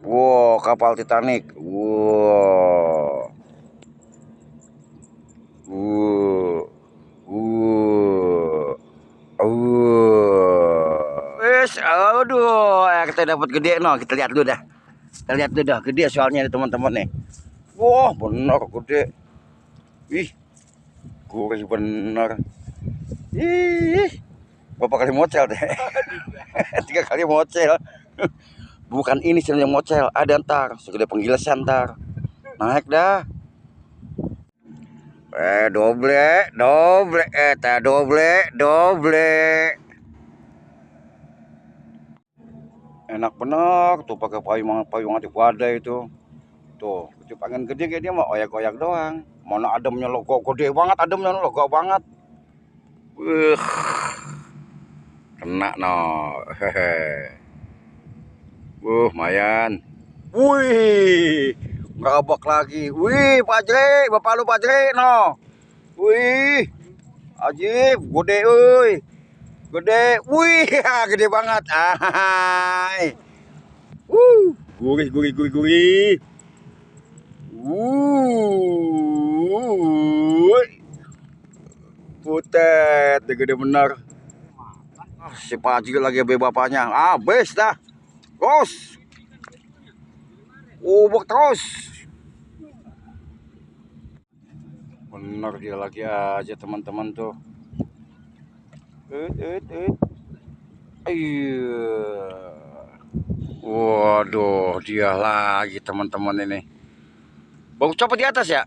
Wow, kapal Titanic. Wow. Wes, aduh, kita dapat gede no. Kita lihat dulu dah. Kita lihat dulu dah, gede soalnya nih teman-teman nih. Wah, bener gede. Ih, gurih bener. Ih, berapa kali mocel deh? 3 kali mocel. Bukan ini sebenarnya mocel, ada ntar segede penggilasan ntar. Naik dah. Doble, doble, doble. Enak bener tuh pakai payung anti badai itu. Tuh, kecip angin gede kayak dia mah oyak-oyak doang. Mana ademnya logo gede banget, ademnya logo banget. Kena no. Hehe. Lumayan. Wih, ngerabak lagi. Wih, Pak Jre, bapak lu Pak Jre no. Wih, ajib, gede euy. Gede. Wih, gede banget. Ahai. Gurih, gurih, gurih, gurih. Putet, gede bener. Si Pak Jre lagi be bapaknya. Habis dah. Terus. Ubuk terus. Bener dia lagi aja teman-teman tuh. Iya. Waduh, dia lagi teman-teman ini. Baru copot di atas ya?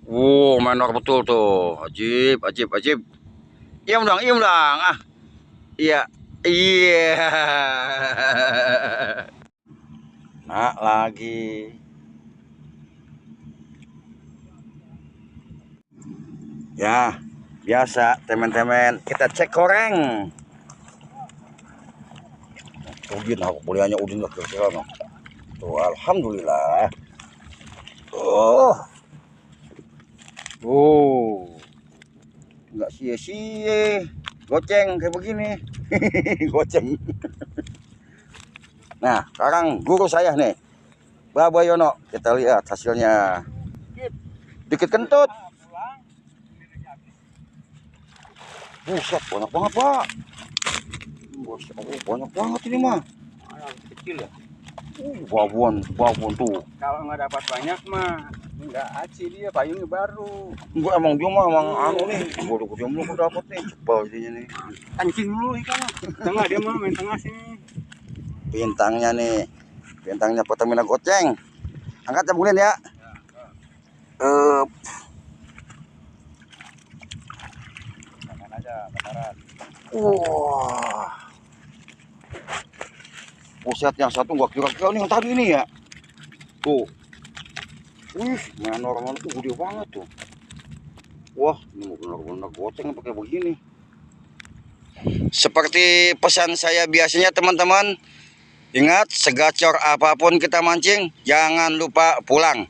Wow, menor betul tuh. Ajib, ajib, ajib. Iem dong, iem dong. Ah, iya, iya. Nah, lagi. Ya, biasa teman-teman. Kita cek koreng. Udin, aku kuliahnya Udin lah kira-kira. Tuh, alhamdulillah. Oh, nggak sia-sia. Goceng kayak begini. Goceng. Nah, sekarang guru saya nih, Baba Yono. Kita lihat hasilnya. Dikit kentut. Buset, banyak banget, Pak. Buset, banyak banget ini mah. Kecil ya. Babon tuh. Kalau nggak dapat banyak mah nggak aci dia, payungnya baru. Enggak, emang dia mah emang anu nih. Bodoh dia mulu dapat nih. Cepel jadinya nih. Kancing dulu ikan. Tengah dia mah main tengah sini. Bintangnya nih. Bintangnya Pertamina goceng. Angkat ya Bulin ya. Makan aja, bakaran. Wah. Buset, yang satu gua kira-kira nih yang tadi ini ya. Tuh. Wih, main normal tuh gede banget tuh. Wah, ini benar-benar goceng pakai begini. Seperti pesan saya biasanya teman-teman, ingat segacor apapun kita mancing, jangan lupa pulang.